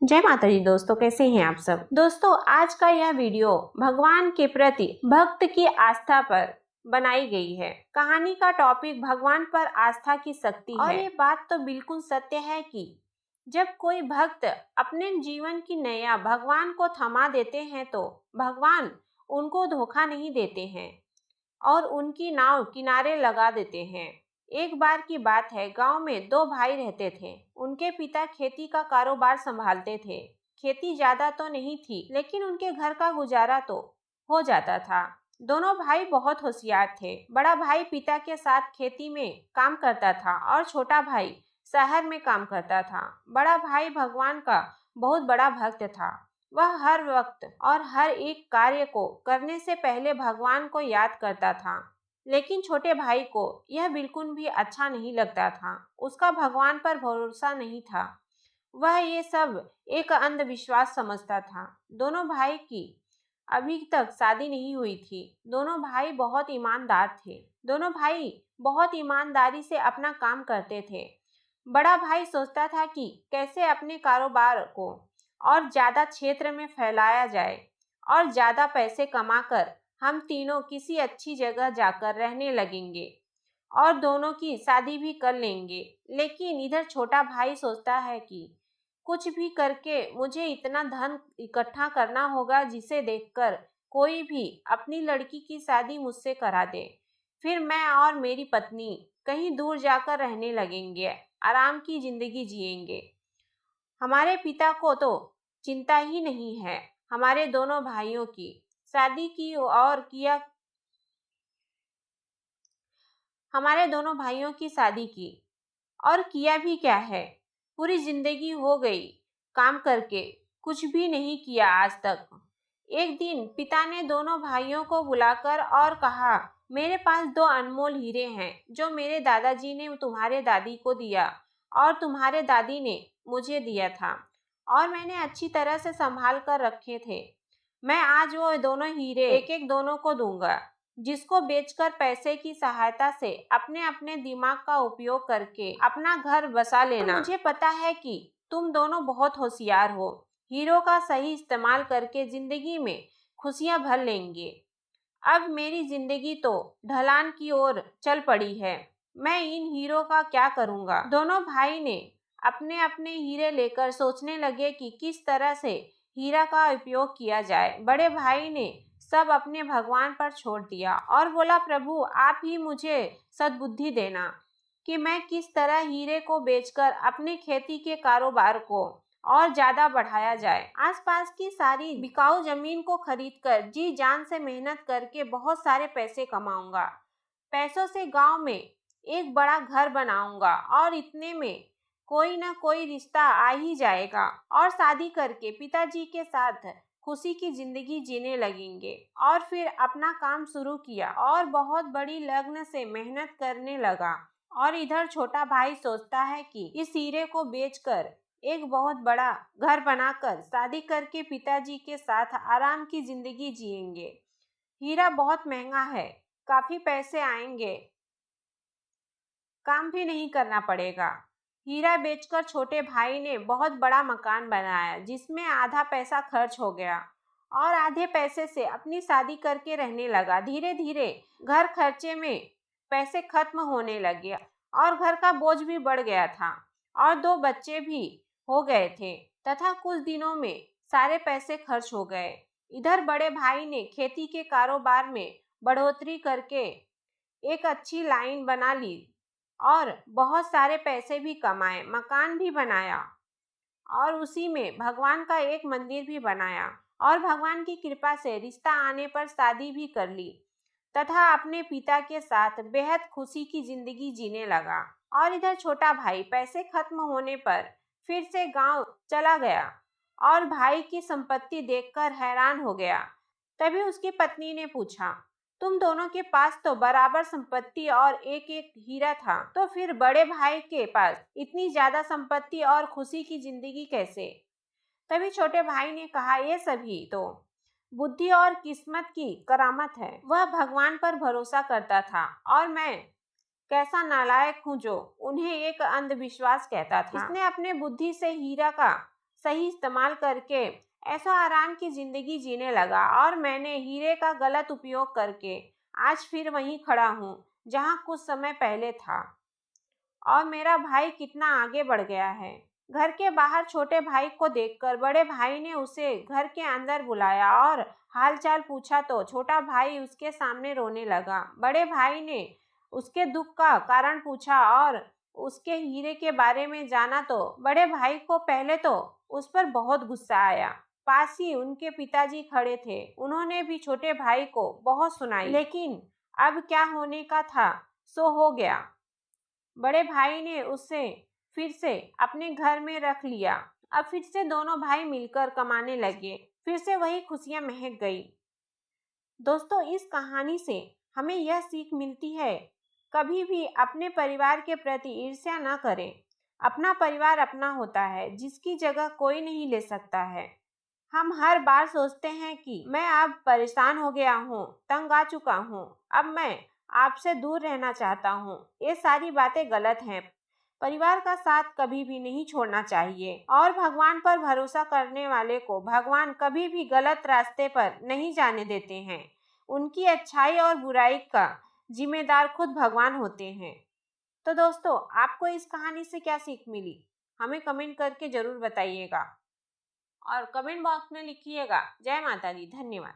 जय माता दी दोस्तों, कैसे हैं आप सब। दोस्तों, आज का यह वीडियो भगवान के प्रति भक्त की आस्था पर बनाई गई है। कहानी का टॉपिक भगवान पर आस्था की शक्ति है। और ये बात तो बिल्कुल सत्य है कि जब कोई भक्त अपने जीवन की नैया भगवान को थमा देते हैं तो भगवान उनको धोखा नहीं देते हैं और उनकी नाव किनारे लगा देते हैं। एक बार की बात है, गांव में दो भाई रहते थे। उनके पिता खेती का कारोबार संभालते थे। खेती ज्यादा तो नहीं थी, लेकिन उनके घर का गुजारा तो हो जाता था। दोनों भाई बहुत होशियार थे। बड़ा भाई पिता के साथ खेती में काम करता था और छोटा भाई शहर में काम करता था। बड़ा भाई भगवान का बहुत बड़ा भक्त था। वह हर वक्त और हर एक कार्य को करने से पहले भगवान को याद करता था। लेकिन छोटे भाई को यह बिल्कुल भी अच्छा नहीं लगता था। उसका भगवान पर भरोसा नहीं था। वह ये सब एक अंधविश्वास समझता था। दोनों भाई की अभी तक शादी नहीं हुई थी। दोनों भाई बहुत ईमानदार थे। दोनों भाई बहुत ईमानदारी से अपना काम करते थे। बड़ा भाई सोचता था कि कैसे अपने कारोबार को और ज्यादा क्षेत्र में फैलाया जाए और ज्यादा पैसे कमाकर हम तीनों किसी अच्छी जगह जाकर रहने लगेंगे और दोनों की शादी भी कर लेंगे। लेकिन इधर छोटा भाई सोचता है कि कुछ भी करके मुझे इतना धन इकट्ठा करना होगा जिसे देखकर कोई भी अपनी लड़की की शादी मुझसे करा दे। फिर मैं और मेरी पत्नी कहीं दूर जाकर रहने लगेंगे, आराम की जिंदगी जिएंगे। हमारे पिता को तो चिंता ही नहीं है हमारे दोनों भाइयों की शादी की और किया हमारे दोनों भाइयों की शादी की और किया भी क्या है। पूरी जिंदगी हो गई काम करके, कुछ भी नहीं किया आज तक। एक दिन पिता ने दोनों भाइयों को बुलाकर और कहा, मेरे पास दो अनमोल हीरे हैं जो मेरे दादाजी ने तुम्हारे दादी को दिया और तुम्हारे दादी ने मुझे दिया था और मैंने अच्छी तरह से संभाल कर रखे थे। मैं आज वो दोनों हीरे एक एक दोनों को दूंगा, जिसको बेचकर पैसे की सहायता से अपने अपने दिमाग का उपयोग करके अपना घर बसा लेना। मुझे पता है कि तुम दोनों बहुत होशियार हो। हीरो का सही इस्तेमाल करके जिंदगी में खुशियां भर लेंगे। अब मेरी जिंदगी तो ढलान की ओर चल पड़ी है। मैं इन हीरो का क्या करूंगा। दोनों भाई ने अपने अपने हीरे लेकर सोचने लगे कि किस तरह से हीरा का उपयोग किया जाए। बड़े भाई ने सब अपने भगवान पर छोड़ दिया और बोला, प्रभु आप ही मुझे सद्बुद्धि देना कि मैं किस तरह हीरे को बेचकर अपने खेती के कारोबार को और ज्यादा बढ़ाया जाए। आसपास की सारी बिकाऊ जमीन को खरीदकर जी जान से मेहनत करके बहुत सारे पैसे कमाऊंगा। पैसों से गांव में एक बड़ा घर बनाऊंगा और इतने में कोई ना कोई रिश्ता आ ही जाएगा और शादी करके पिताजी के साथ खुशी की जिंदगी जीने लगेंगे। और फिर अपना काम शुरू किया और बहुत बड़ी लगन से मेहनत करने लगा। और इधर छोटा भाई सोचता है कि इस हीरे को बेचकर एक बहुत बड़ा घर बनाकर शादी करके पिताजी के साथ आराम की जिंदगी जिएंगे। हीरा बहुत महंगा है, काफी पैसे आएंगे, काम भी नहीं करना पड़ेगा। हीरा बेचकर छोटे भाई ने बहुत बड़ा मकान बनाया, जिसमें आधा पैसा खर्च हो गया और आधे पैसे से अपनी शादी करके रहने लगा। धीरे धीरे घर खर्चे में पैसे खत्म होने लगे और घर का बोझ भी बढ़ गया था और दो बच्चे भी हो गए थे तथा कुछ दिनों में सारे पैसे खर्च हो गए। इधर बड़े भाई ने खेती के कारोबार में बढ़ोतरी करके एक अच्छी लाइन बना ली और बहुत सारे पैसे भी कमाए, मकान भी बनाया और उसी में भगवान का एक मंदिर भी बनाया और भगवान की कृपा से रिश्ता आने पर शादी भी कर ली तथा अपने पिता के साथ बेहद खुशी की जिंदगी जीने लगा। और इधर छोटा भाई पैसे खत्म होने पर फिर से गांव चला गया और भाई की संपत्ति देखकर हैरान हो गया। तभी उसकी पत्नी ने पूछा, तुम दोनों के पास तो बराबर संपत्ति और एक एक हीरा था, तो फिर बड़े भाई के पास इतनी ज्यादा संपत्ति और खुशी की जिंदगी कैसे। तभी छोटे भाई ने कहा, ये सभी तो बुद्धि और किस्मत की करामत है। वह भगवान पर भरोसा करता था और मैं कैसा नालायक हूँ जो उन्हें एक अंधविश्वास कहता था। इसने अपने बुद्धि से हीरा का सही इस्तेमाल करके ऐशो आराम की जिंदगी जीने लगा और मैंने हीरे का गलत उपयोग करके आज फिर वहीं खड़ा हूँ जहाँ कुछ समय पहले था। और मेरा भाई कितना आगे बढ़ गया है। घर के बाहर छोटे भाई को देखकर बड़े भाई ने उसे घर के अंदर बुलाया और हालचाल पूछा तो छोटा भाई उसके सामने रोने लगा। बड़े भाई ने उसके दुख का कारण पूछा और उसके हीरे के बारे में जाना तो बड़े भाई को पहले तो उस पर बहुत गुस्सा आया। पास ही उनके पिताजी खड़े थे। उन्होंने भी छोटे भाई को बहुत सुनाई, लेकिन अब क्या होने का था सो हो गया। बड़े भाई ने उसे फिर से अपने घर में रख लिया। अब फिर से दोनों भाई मिलकर कमाने लगे। फिर से वही खुशियां महक गई। दोस्तों, इस कहानी से हमें यह सीख मिलती है, कभी भी अपने परिवार के प्रति ईर्ष्या न करें। अपना परिवार अपना होता है, जिसकी जगह कोई नहीं ले सकता है। हम हर बार सोचते हैं कि मैं अब परेशान हो गया हूँ, तंग आ चुका हूँ, अब मैं आपसे दूर रहना चाहता हूँ। ये सारी बातें गलत हैं। परिवार का साथ कभी भी नहीं छोड़ना चाहिए और भगवान पर भरोसा करने वाले को भगवान कभी भी गलत रास्ते पर नहीं जाने देते हैं। उनकी अच्छाई और बुराई का जिम्मेदार खुद भगवान होते हैं। तो दोस्तों, आपको इस कहानी से क्या सीख मिली, हमें कमेंट करके जरूर बताइएगा और कमेंट बॉक्स में लिखिएगा। जय माता दी। धन्यवाद।